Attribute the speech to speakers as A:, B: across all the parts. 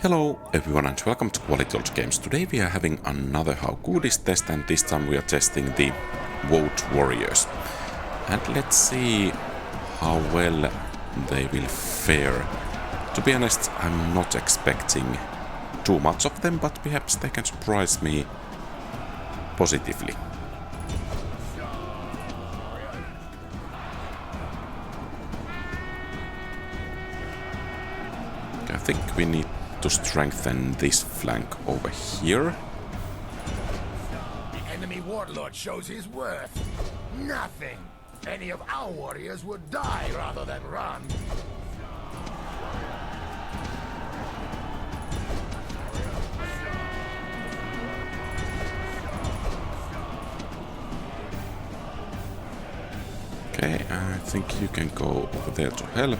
A: Hello everyone and welcome to QualityOldGames. Today we are having another How Good Is test, and this time we are testing the Woad Warriors. And let's see how well they will fare. To be honest, I'm not expecting too much of them, but perhaps they can surprise me positively. I think we need to strengthen this flank over here.
B: The enemy warlord shows his worth. Nothing. Any of our warriors would die rather than run.
A: Okay, I think you can go over there to help.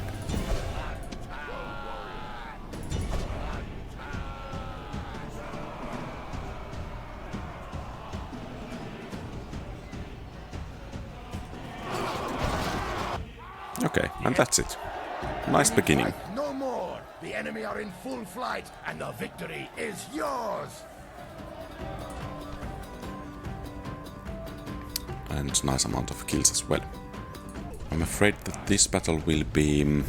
A: Okay, and that's it. Nice beginning.
B: No more. The enemy are in full flight, and the victory is yours.
A: And nice amount of kills as well. I'm afraid that this battle will be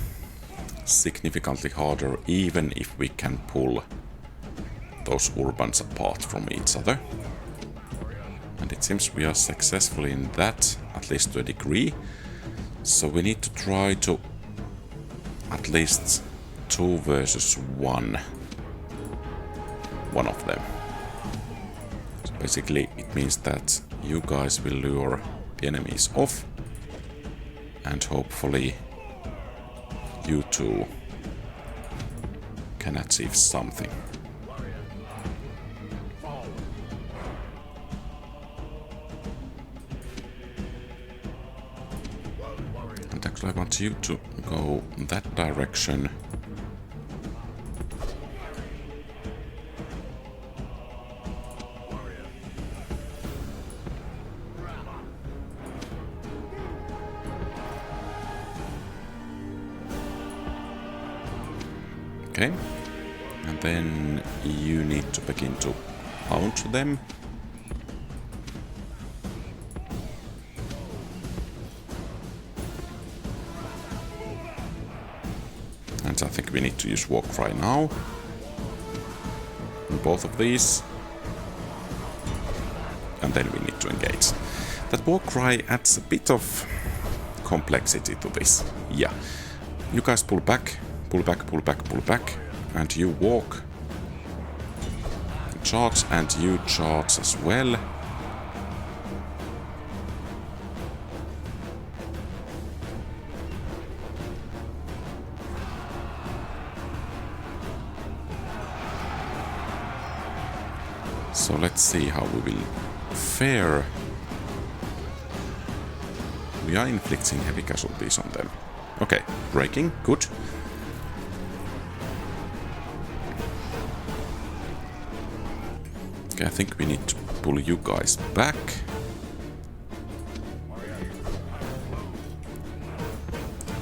A: significantly harder, even if we can pull those urbans apart from each other. And it seems we are successful in that, at least to a degree. So we need to try to at least 2 versus 1 of them. So basically it means that you guys will lure the enemies off, and hopefully you two can achieve something. And actually I want you to go that direction. Okay, and then you need to begin to hound them. And I think we need to use War Cry now. And both of these. And then we need to engage. That War Cry adds a bit of complexity to this. Yeah, you guys pull back. Pull back, pull back, pull back, and you walk, charge, and you charge as well. So let's see how we will fare. We are inflicting heavy casualties on them. Okay, breaking, good. I think we need to pull you guys back.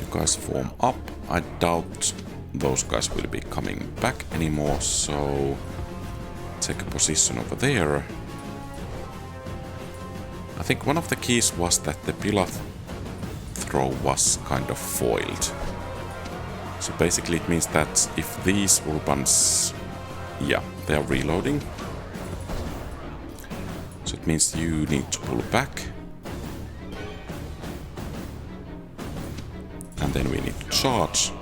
A: You guys form up. I doubt those guys will be coming back anymore, so take a position over there. I think one of the keys was that the pillar throw was kind of foiled. So basically it means that if these urbans, yeah, they are reloading. So it means you need to pull back. And then we need to charge.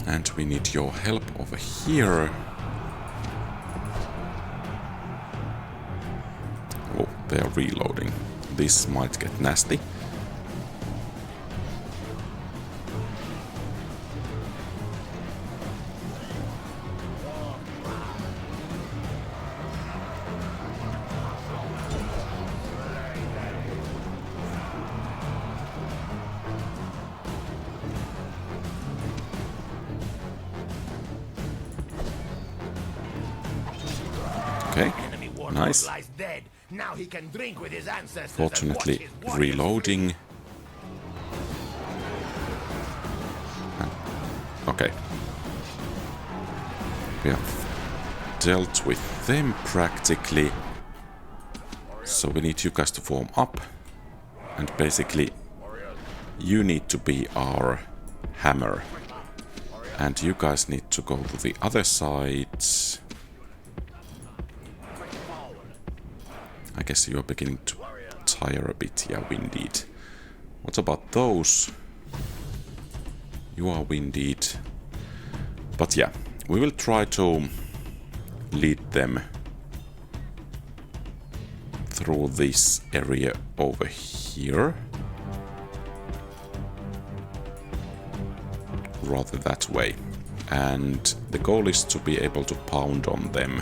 A: And we need your help over here. Oh, they are reloading. This might get nasty. Okay, nice. Fortunately, reloading. Okay. We have dealt with them practically. So we need you guys to form up. And basically, you need to be our hammer. And you guys need to go to the other side. I guess you're beginning to tire a bit. Yeah, winded. What about those? You are winded. But yeah, we will try to lead them through this area over here. Rather that way. And the goal is to be able to pound on them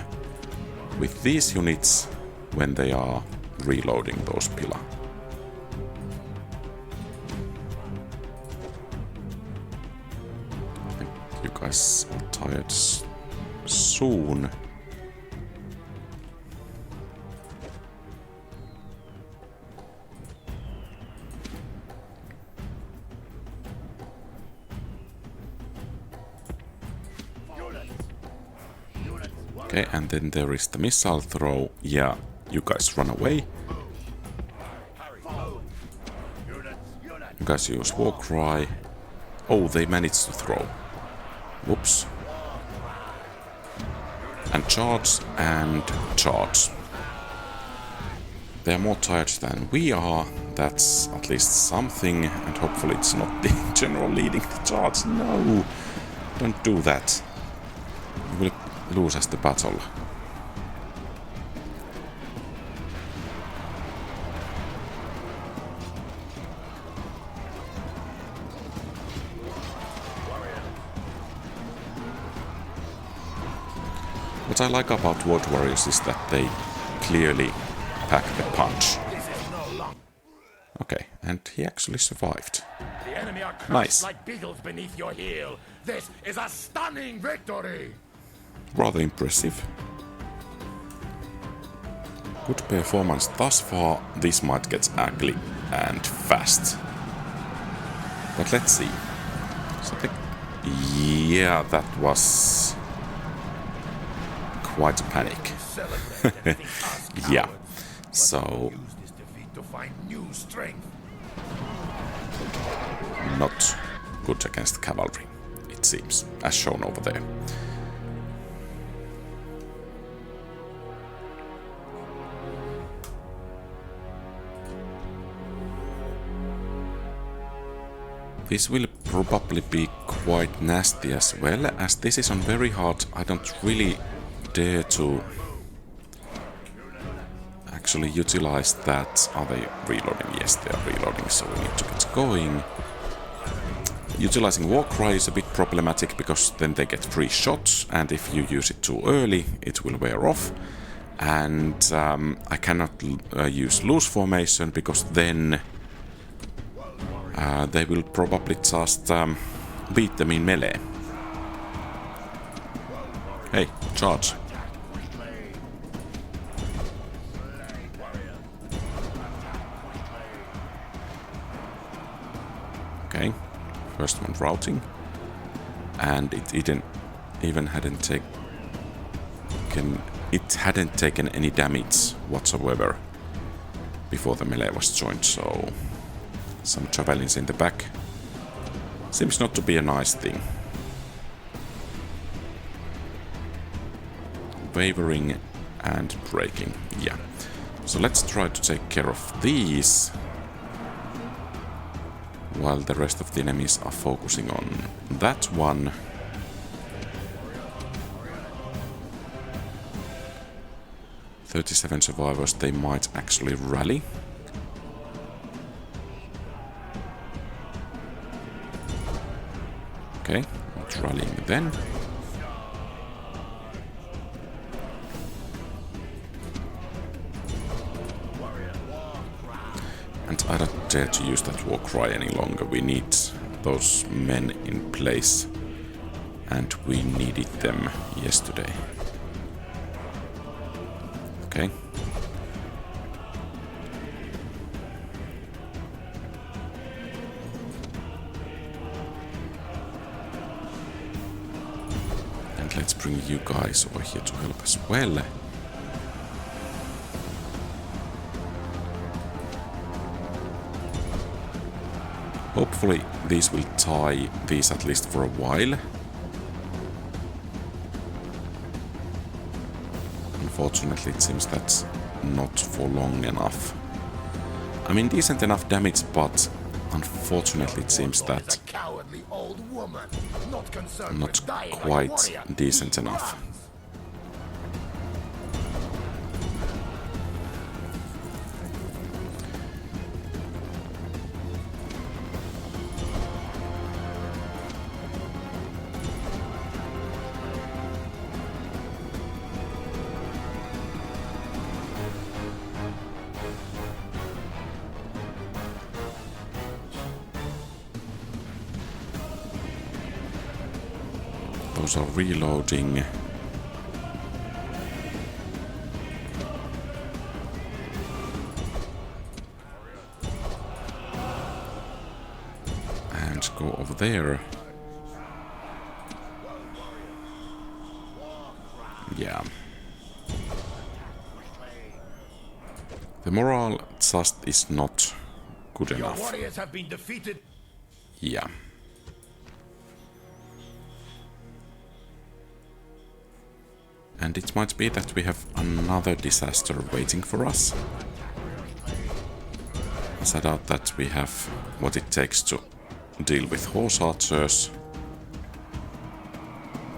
A: with these units when they are reloading those pillar. I think you guys are tired soon. Okay, and then there is the missile throw. Yeah, you guys run away. You guys use war cry. Oh, they managed to throw. Whoops. And charge and charge. They are more tired than we are. That's at least something. And hopefully it's not the general leading the charge. No! Don't do that. You will lose as the battle. What I like about Woad Warriors is that they clearly pack the punch. Okay, and he actually survived.
B: The enemy are
A: Nice.
B: like beetles beneath your heel. This is a stunning victory.
A: Rather impressive. Good performance thus far. This might get ugly and fast. But let's see. So yeah, that was quite a panic. Yeah. So
B: Use this defeat to find new strength.
A: not good against cavalry, it seems, as shown over there. This will probably be quite nasty as well, as this is on very hard. I don't really dare to actually utilize that. Are they reloading? Yes, they are reloading, so we need to get going. Utilizing Warcry is a bit problematic because then they get free shots, and if you use it too early, it will wear off. And I cannot use loose formation because then they will probably just beat them in melee. Hey, charge. Okay, first one routing. And it hadn't taken any damage whatsoever before the melee was joined, so some javelins in the back seems not to be a nice thing. Wavering and breaking, yeah. So let's try to take care of these while the rest of the enemies are focusing on that one. "37 survivors, they might actually rally. Okay, not rallying then. And I don't dare to use that war cry any longer. We need those men in place. And we needed them yesterday. Okay. let's bring you guys over here to help as well. Hopefully these will tie these at least for a while. Unfortunately, it seems that's not for long enough. I mean, decent enough damage, but unfortunately it seems that not quite decent enough. Those are reloading. And go over there. Yeah. The morale just is not good enough.
B: Your warriors have been defeated.
A: Yeah. And it might be that we have another disaster waiting for us. I doubt that we have what it takes to deal with horse archers,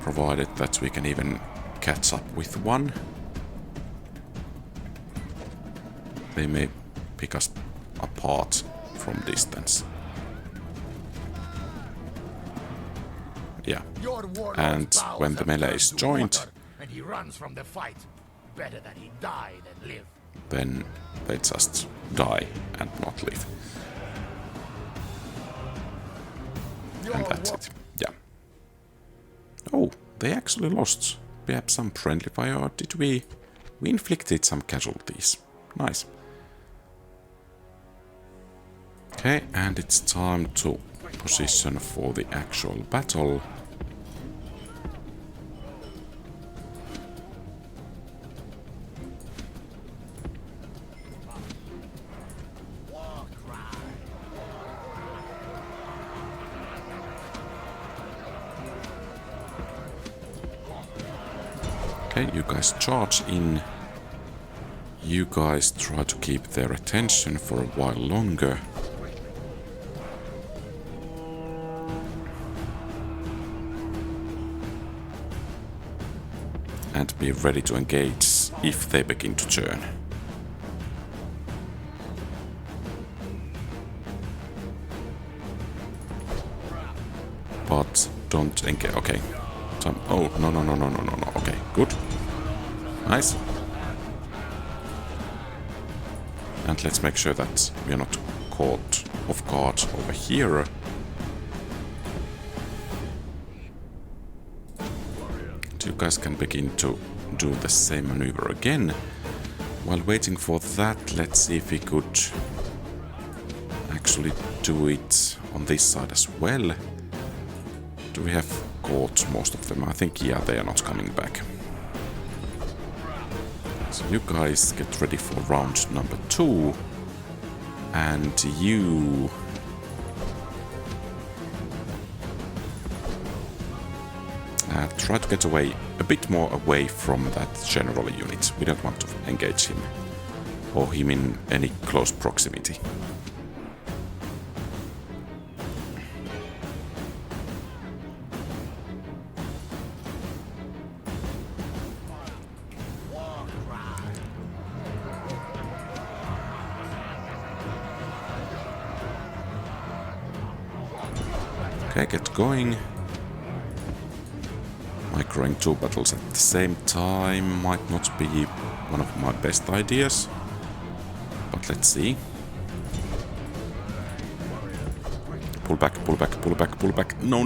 A: provided that we can even catch up with one. They may pick us apart from distance. Yeah, and when the melee is joined,
B: and he runs from the fight, better that he die than live.
A: Then they just die and not live. And that's it. Yeah. Oh, they actually lost. We have some friendly fire. Or did we? We inflicted some casualties. Nice. Okay, and it's time to position for the actual battle. Okay, you guys charge in. You guys try to keep their attention for a while longer. And be ready to engage if they begin to churn. But don't engage. Okay. Oh, no. Okay, good. Nice. And let's make sure that we are not caught off guard over here. You guys can begin to do the same maneuver again. While waiting for that, let's see if we could actually do it on this side as well. Do we have caught most of them? I think, yeah, they are not coming back. So you guys get ready for round number 2. And you... try to get away, a bit more away from that general unit. We don't want to engage him or him in any close proximity. Okay, get going. Microing 2 battles at the same time might not be one of my best ideas, but let's see. Pull back, pull back, pull back, pull back. No.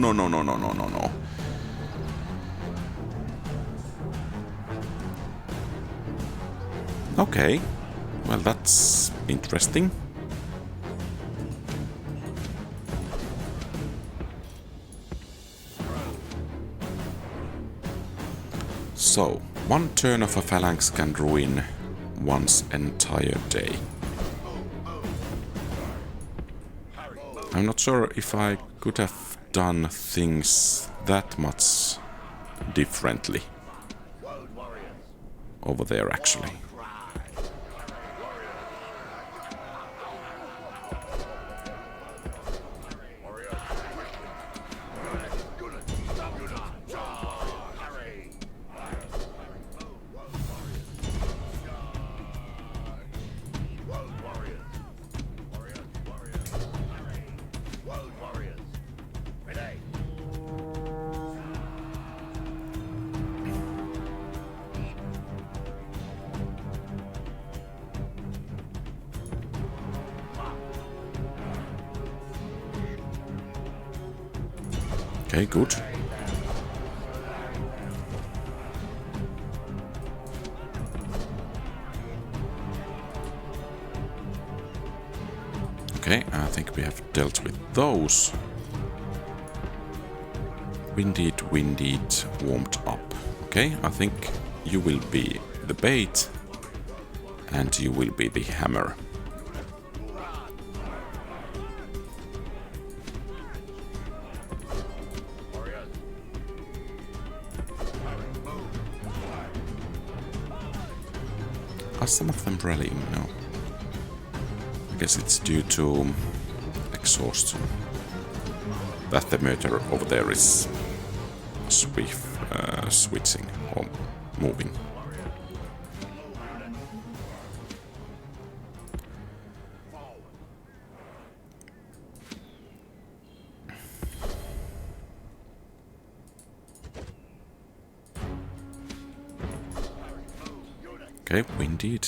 A: Okay, well, that's interesting. So, one turn of a Phalanx can ruin one's entire day. I'm not sure if I could have done things that much differently over there, actually. Okay, good. Okay, I think we have dealt with those. Winded, warmed up. Okay, I think you will be the bait and you will be the hammer. Are some of them rallying? No. I guess it's due to exhaustion that the murder over there is switching or moving. Okay, indeed.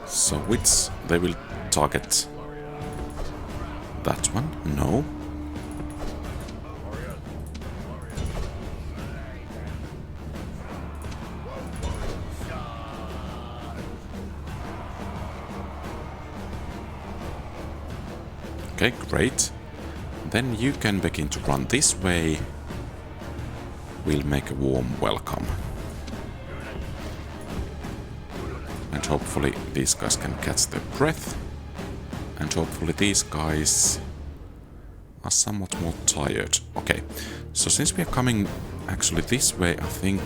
A: So which they will target? That one? No. Okay, great. Then you can begin to run this way. We'll make a warm welcome. And hopefully these guys can catch their breath. And hopefully these guys are somewhat more tired. Okay, so since we are coming actually this way, I think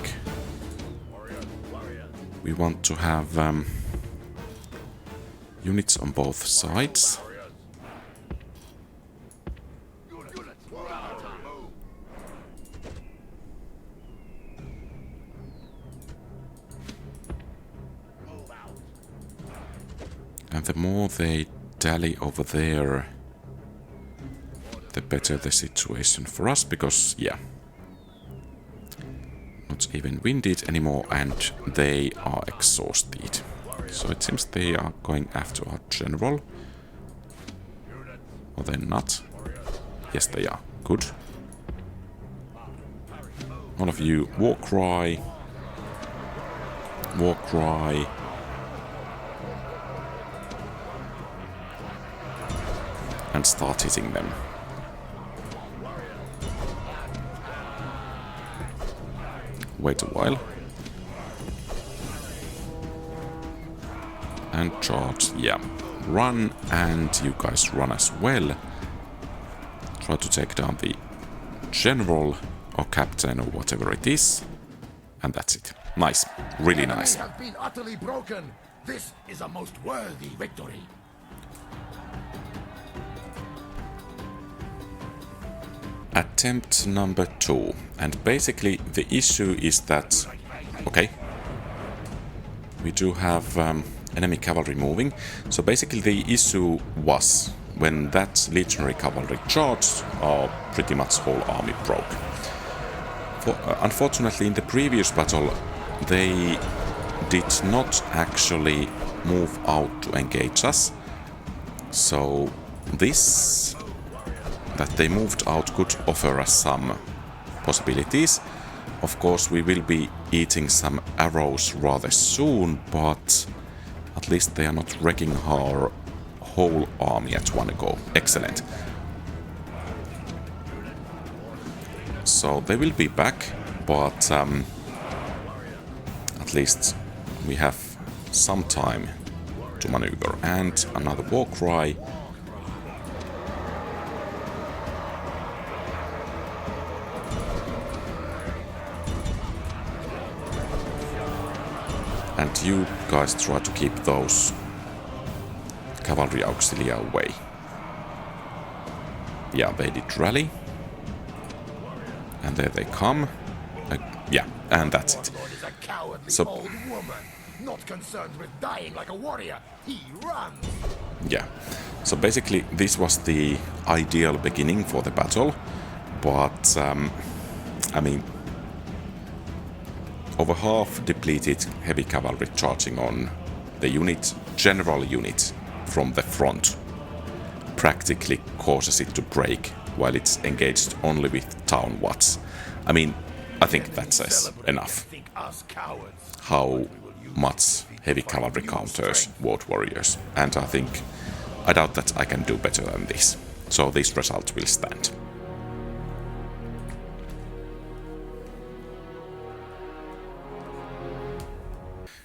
A: we want to have units on both sides. And the more they dally over there, the better the situation for us, because, yeah, not even winded anymore, and they are exhausted. So it seems they are going after our general. Or they're not. Yes, they are. Good. All of you, war cry. War cry. And start hitting them. Wait a while. And charge, yeah. Run, and you guys run as well. Try to take down the general or captain or whatever it is. And that's it. Nice. Really nice.
B: Have been utterly broken. This is a most worthy victory.
A: Attempt number 2. And basically the issue is that, okay, we do have enemy cavalry moving. So basically the issue was when that Legionary cavalry charged, our pretty much whole army broke. Unfortunately, in the previous battle, they did not actually move out to engage us. So this, that they moved out, could offer us some possibilities. Of course, we will be eating some arrows rather soon, but at least they are not wrecking our whole army at one go. Excellent. So they will be back, but at least we have some time to maneuver. And another war cry. And you guys try to keep those Cavalry Auxilia away. Yeah, they did rally. And there they come. Yeah, and that's it. So,
B: not concerned with dying like a warrior, he runs.
A: Yeah, so basically this was the ideal beginning for the battle, but I mean, over half depleted heavy cavalry charging on the unit, general unit from the front, practically causes it to break while it's engaged only with town watts. I mean, I think that says enough how much heavy cavalry counters Woad Warriors, and I doubt that I can do better than this. So this result will stand.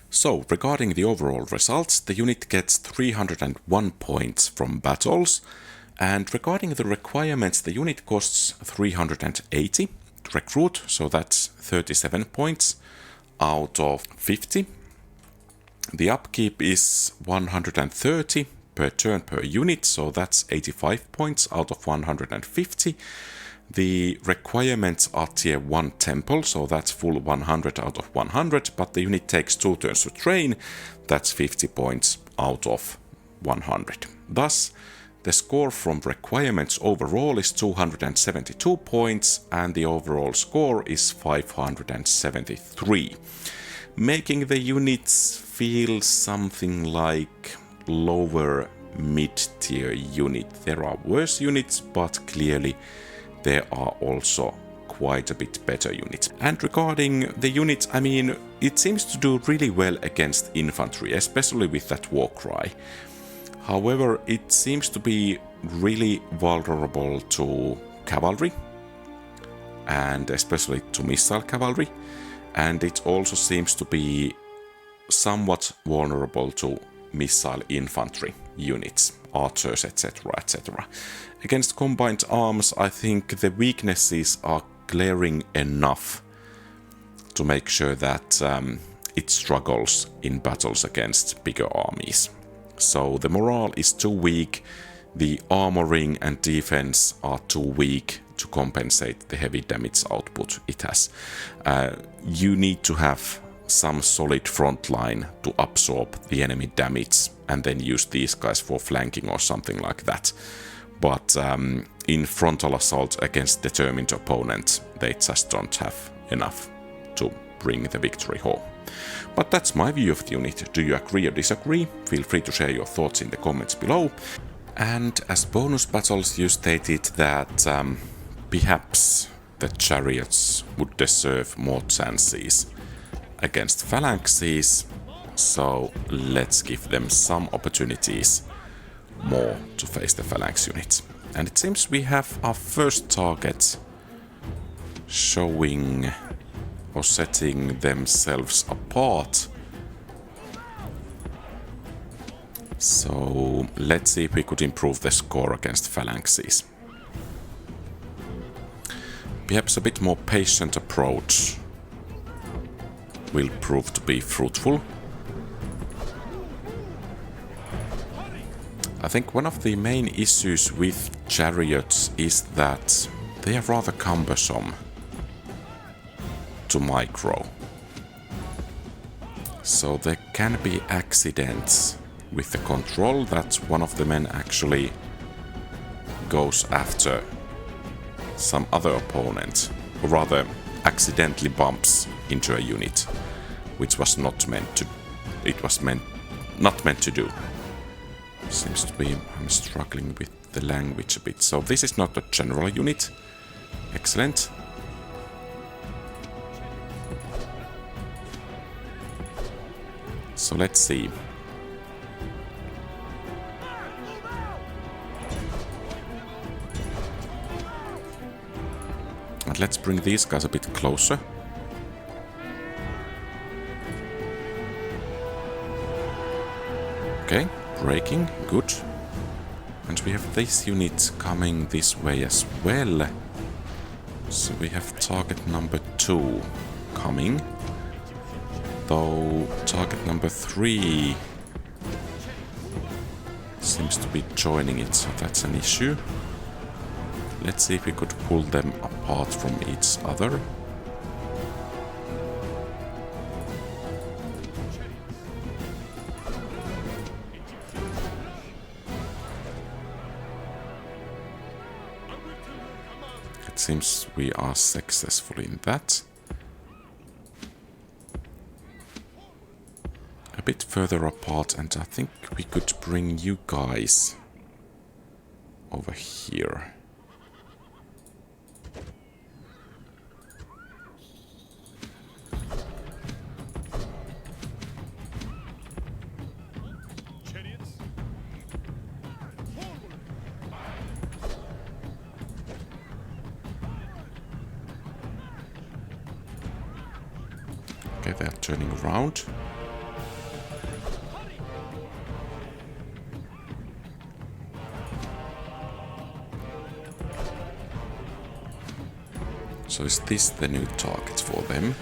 A: So, regarding the overall results, the unit gets 301 points from battles, and regarding the requirements, the unit costs 380 to recruit, so that's 37 points out of 50. The upkeep is 130 per turn per unit, so that's 85 points out of 150. The requirements are tier 1 temple, so that's full 100 out of 100, but the unit takes 2 turns to train, that's 50 points out of 100. Thus, the score from requirements overall is 272 points, and the overall score is 573, making the units feel something like lower mid-tier unit. There are worse units, but clearly there are also quite a bit better units. And regarding the units, I mean, it seems to do really well against infantry, especially with that war cry. However, it seems to be really vulnerable to cavalry, and especially to missile cavalry, and it also seems to be somewhat vulnerable to missile infantry units, archers, etc., etc. Against combined arms, I think the weaknesses are glaring enough to make sure that it struggles in battles against bigger armies. So the morale is too weak, the armoring and defense are too weak to compensate the heavy damage output it has. You need to have some solid front line to absorb the enemy damage and then use these guys for flanking or something like that. But in frontal assault against determined opponents, they just don't have enough to bring the victory home. But that's my view of the unit. Do you agree or disagree? Feel free to share your thoughts in the comments below. And as bonus battles, you stated that perhaps the Chariots would deserve more chances against Phalanxes, so let's give them some opportunities more to face the Phalanx units. And it seems we have our first target showing or setting themselves apart. So let's see if we could improve the score against Phalanxes. Perhaps a bit more patient approach will prove to be fruitful. I think one of the main issues with Chariots is that they are rather cumbersome to micro. So there can be accidents with the control that one of the men actually goes after some other opponent, or rather accidentally bumps into a unit, which was not meant to. It was meant not meant to do. Seems to be I'm struggling with the language a bit. So this is not a general unit. Excellent. So let's see. And let's bring these guys a bit closer. Okay, breaking, good. And we have this unit coming this way as well. So we have target number 2 coming. Though target number 3 seems to be joining it, so that's an issue. Let's see if we could pull them apart from each other. It seems we are successful in that. A bit further apart, and I think we could bring you guys over here. Okay, they're turning around. So is this the new target for them?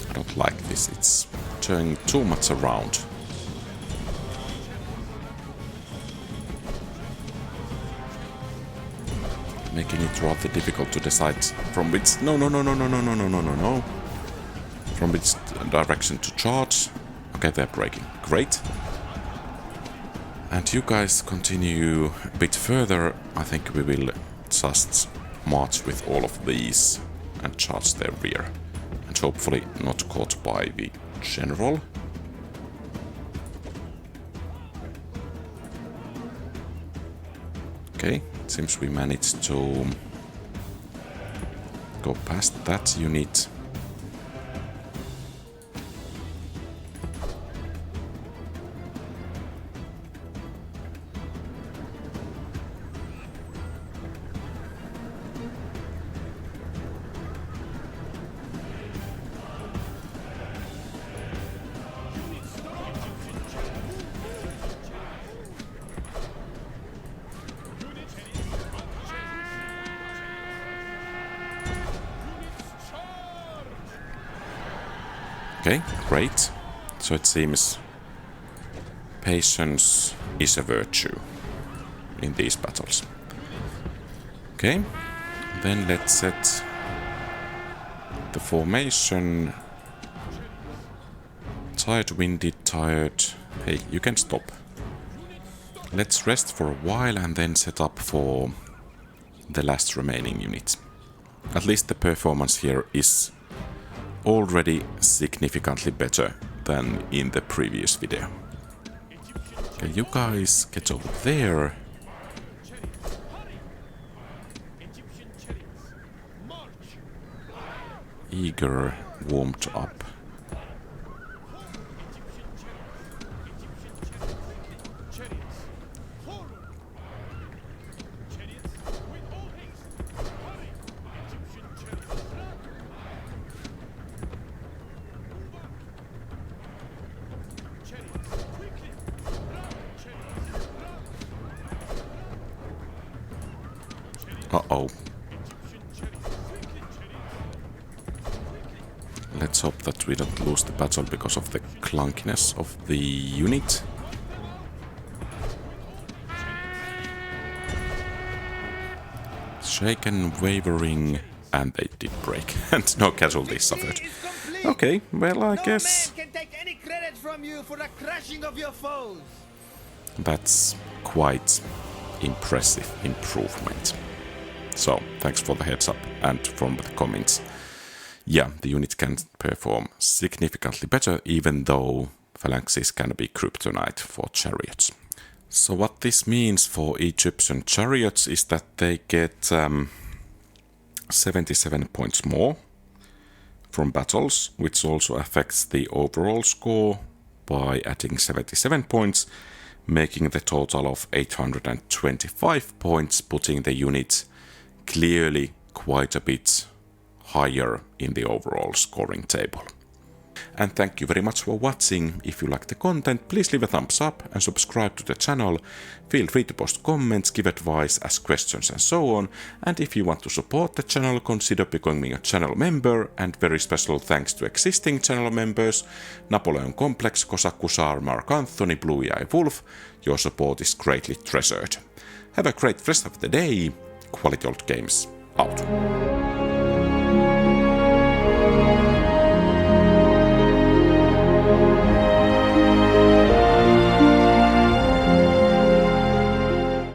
A: I don't like this, it's turning too much around. Making it rather difficult to decide from which... No. From which direction to charge. Okay, they're breaking. Great. And you guys continue a bit further. I think we will just march with all of these and charge their rear. And hopefully not caught by the general. Okay, seems we managed to go past that unit. Okay, great. So it seems patience is a virtue in these battles. Okay, then let's set the formation. Tired, winded, tired. Hey, you can stop. Let's rest for a while and then set up for the last remaining unit. At least the performance here is already significantly better than in the previous video. Okay, you guys get over there. Eager, warmed up. Uh-oh. Let's hope that we don't lose the battle because of the clunkiness of the unit. Shaken, wavering, and they did break, and no casualties suffered. Okay, well, I guess
C: No man can take any credit from you for the crushing of your foes.
A: that's quite impressive improvement. So, thanks for the heads up and from the comments. Yeah, the unit can perform significantly better, even though Phalanxes can be kryptonite for Chariots. So what this means for Egyptian Chariots is that they get 77 points more from battles, which also affects the overall score by adding 77 points, making the total of 825 points, putting the unit clearly quite a bit higher in the overall scoring table. And thank you very much for watching. If you like the content, please leave a thumbs up and subscribe to the channel. Feel free to post comments, give advice, ask questions and so on. And if you want to support the channel, consider becoming a channel member. And very special thanks to existing channel members: Napoleon Complex, Kosaku Sar, Mark Anthony, Blue Eye Wolf. Your support is greatly treasured. Have a great rest of the day. QualityOldGames out.